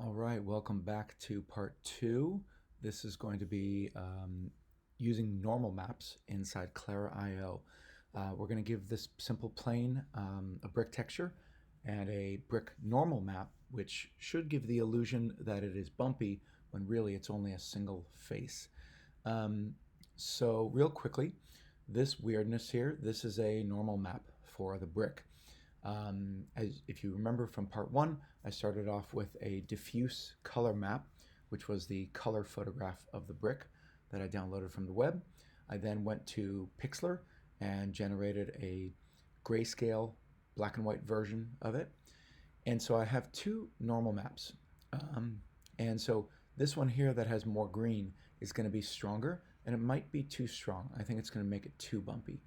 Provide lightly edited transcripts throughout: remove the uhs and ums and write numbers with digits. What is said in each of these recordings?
All right, welcome back to part two. This is going to be using normal maps inside Clara IO. We're going to give this simple plane a brick texture and a brick normal map, which should give the illusion that it is bumpy when really it's only a single face. So real quickly, this weirdness here, this is a normal map for the brick. As if you remember from part one, I started off with a diffuse color map, which was the color photograph of the brick that I downloaded from the web. I then went to Pixlr and generated a grayscale black and white version of it. And so I have two normal maps. And so this one here that has more green is going to be stronger, and it might be too strong. I think it's going to make it too bumpy.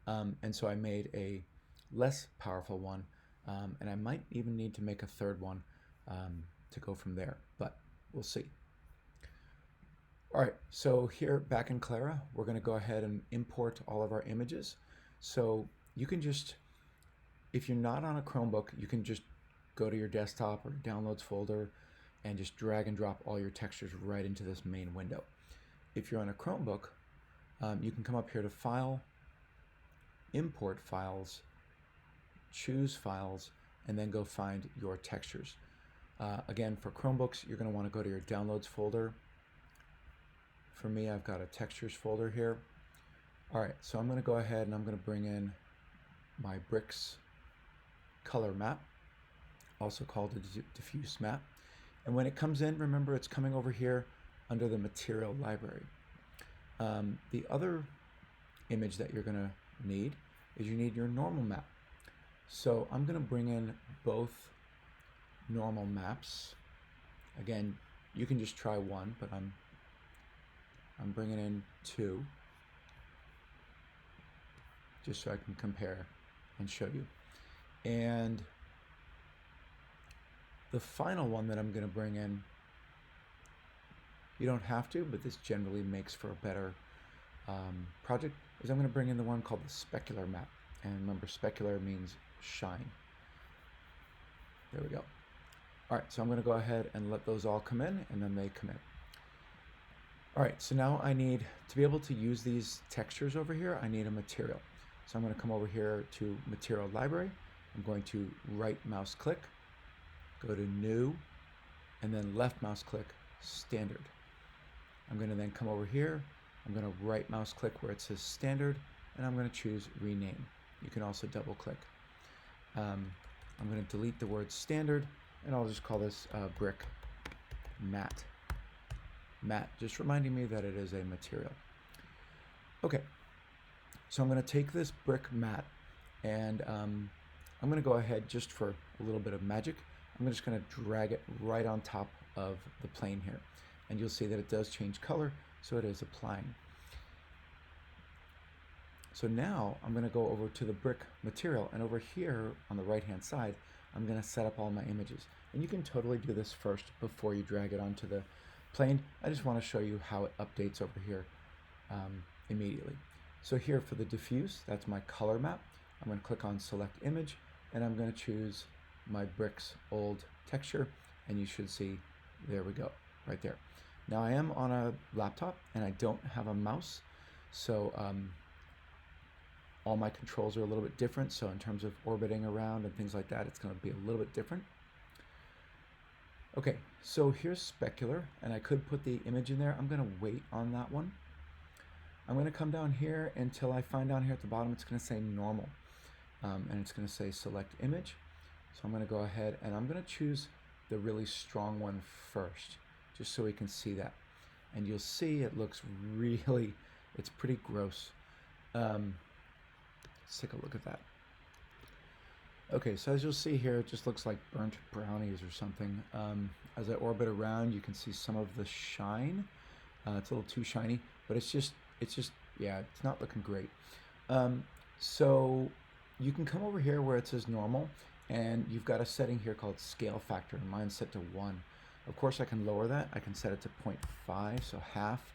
And so I made a less powerful one, and I might even need to make a third one to go from there, but we'll see. All right, so here back in Clara, we're going to go ahead and import all of our images. So you can just, if you're not on a Chromebook, you can just go to your desktop or downloads folder and just drag and drop all your textures right into this main window. If you're on a Chromebook, you can come up here to File, Import Files, choose Files, and then go find your textures. Again, for Chromebooks, you're going to want to go to your Downloads folder. For me, I've got a Textures folder here. All right, so I'm going to go ahead and I'm going to bring in my bricks color map, also called a diffuse map. And when it comes in, remember it's coming over here under the material library. The other image that you're going to need is you need your normal map. So I'm going to bring in both normal maps. Again, you can just try one, but I'm bringing in two just so I can compare and show you. And the final one that I'm going to bring in, you don't have to, but this generally makes for a better project, is I'm going to bring in the one called the specular map. And remember, specular means shine. There we go. All right, so I'm going to go ahead and let those all come in, and then they come in. All right, so now I need to be able to use these textures over here, I need a material. So I'm going to come over here to Material Library. I'm going to right mouse click, go to New, and then left mouse click, Standard. I'm going to then come over here, I'm going to right mouse click where it says Standard, and I'm going to choose Rename. You can also double click. I'm going to delete the word Standard, and I'll just call this brick matte. Matte, just reminding me that it is a material. Okay, so I'm going to take this brick matte, and I'm going to go ahead just for a little bit of magic. I'm just going to drag it right on top of the plane here, and you'll see that it does change color, so it is applying. So now I'm going to go over to the brick material, and over here on the right hand side I'm going to set up all my images, and you can totally do this first before you drag it onto the plane. I just want to show you how it updates over here immediately. So here for the diffuse, that's my color map. I'm going to click on select image, and I'm going to choose my bricks old texture, and you should see, there we go, right there. Now I am on a laptop and I don't have a mouse, so all my controls are a little bit different. So in terms of orbiting around and things like that, it's going to be a little bit different. Okay, so here's specular, and I could put the image in there. I'm going to wait on that one. I'm going to come down here until I find down here at the bottom it's going to say normal, and it's going to say select image. So I'm going to go ahead and I'm going to choose the really strong one first, just so we can see that. And you'll see it looks really, it's pretty gross. Let's take a look at that. Okay, so as you'll see here, it just looks like burnt brownies or something. As I orbit around, you can see some of the shine. It's a little too shiny, but it's just, yeah, it's not looking great. So you can come over here where it says normal, and you've got a setting here called scale factor, and mine's set to 1. Of course, I can lower that. I can set it to 0.5, so half.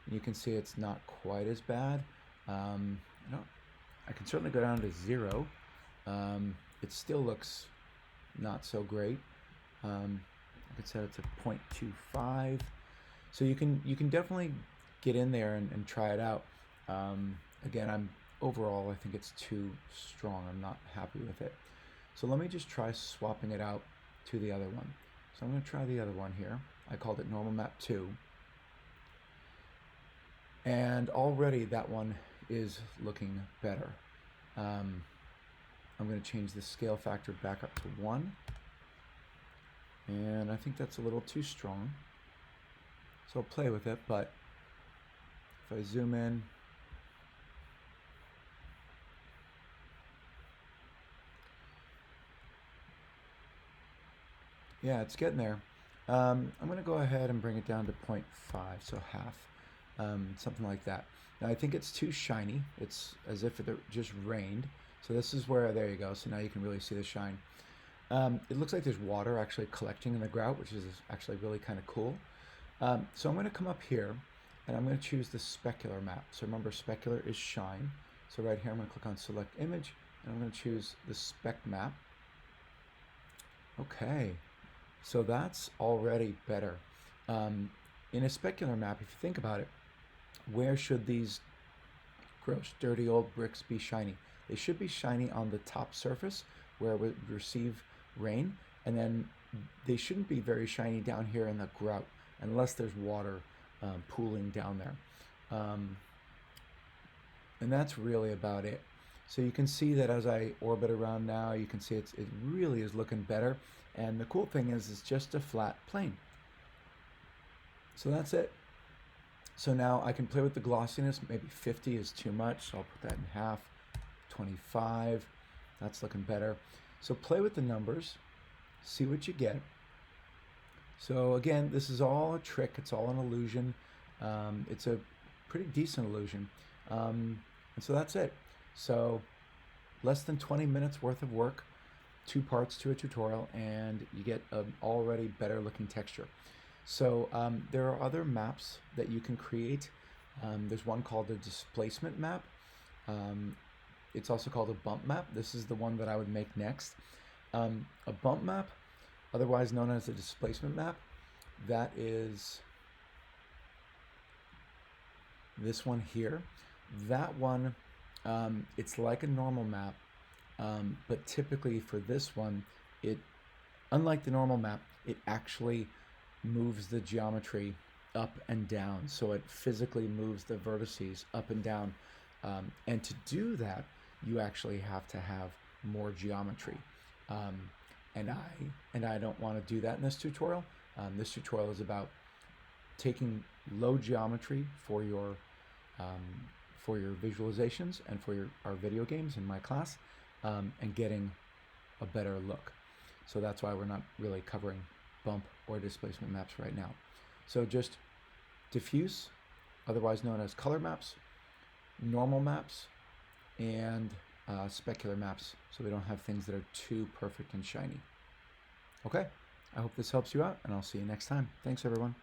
And you can see it's not quite as bad. I can certainly go down to 0. It still looks not so great. I could set it to 0.25. So you can definitely get in there and try it out. Again, overall I think it's too strong. I'm not happy with it. So let me just try swapping it out to the other one. So I'm going to try the other one here. I called it Normal Map 2. And already that one is looking better. I'm going to change the scale factor back up to 1. And I think that's a little too strong. So I'll play with it, but if I zoom in, yeah, it's getting there. I'm going to go ahead and bring it down to 0.5, so half, something like that. Now I think it's too shiny. It's as if it just rained. So this is where, there you go. So now you can really see the shine. It looks like there's water actually collecting in the grout, which is actually really kind of cool. So I'm going to come up here and I'm going to choose the specular map. So remember, specular is shine. So right here I'm going to click on select image and I'm going to choose the spec map. Okay, so that's already better. In a specular map, if you think about it, where should these gross, dirty old bricks be shiny? They should be shiny on the top surface where it would receive rain, and then they shouldn't be very shiny down here in the grout unless there's water pooling down there. And that's really about it. So you can see that as I orbit around now, you can see it really is looking better. And the cool thing is it's just a flat plane. So that's it. So now I can play with the glossiness. Maybe 50 is too much, so I'll put that in half. 25, that's looking better. So play with the numbers, see what you get. So again, this is all a trick, it's all an illusion. It's a pretty decent illusion. And so that's it. So less than 20 minutes worth of work, 2 parts to a tutorial, and you get an already better looking texture. So there are other maps that you can create. There's one called a displacement map. It's also called a bump map. This is the one that I would make next. A bump map, otherwise known as a displacement map, that is this one here. That one, it's like a normal map, but typically for this one, unlike the normal map, it actually moves the geometry up and down. So it physically moves the vertices up and down. And to do that, you actually have to have more geometry. And I don't want to do that in this tutorial. This tutorial is about taking low geometry for your visualizations and for our video games in my class, and getting a better look. So that's why we're not really covering bump or displacement maps right now. So just diffuse, otherwise known as color maps, normal maps, and specular maps, so we don't have things that are too perfect and shiny. Okay, I hope this helps you out, and I'll see you next time. Thanks, everyone.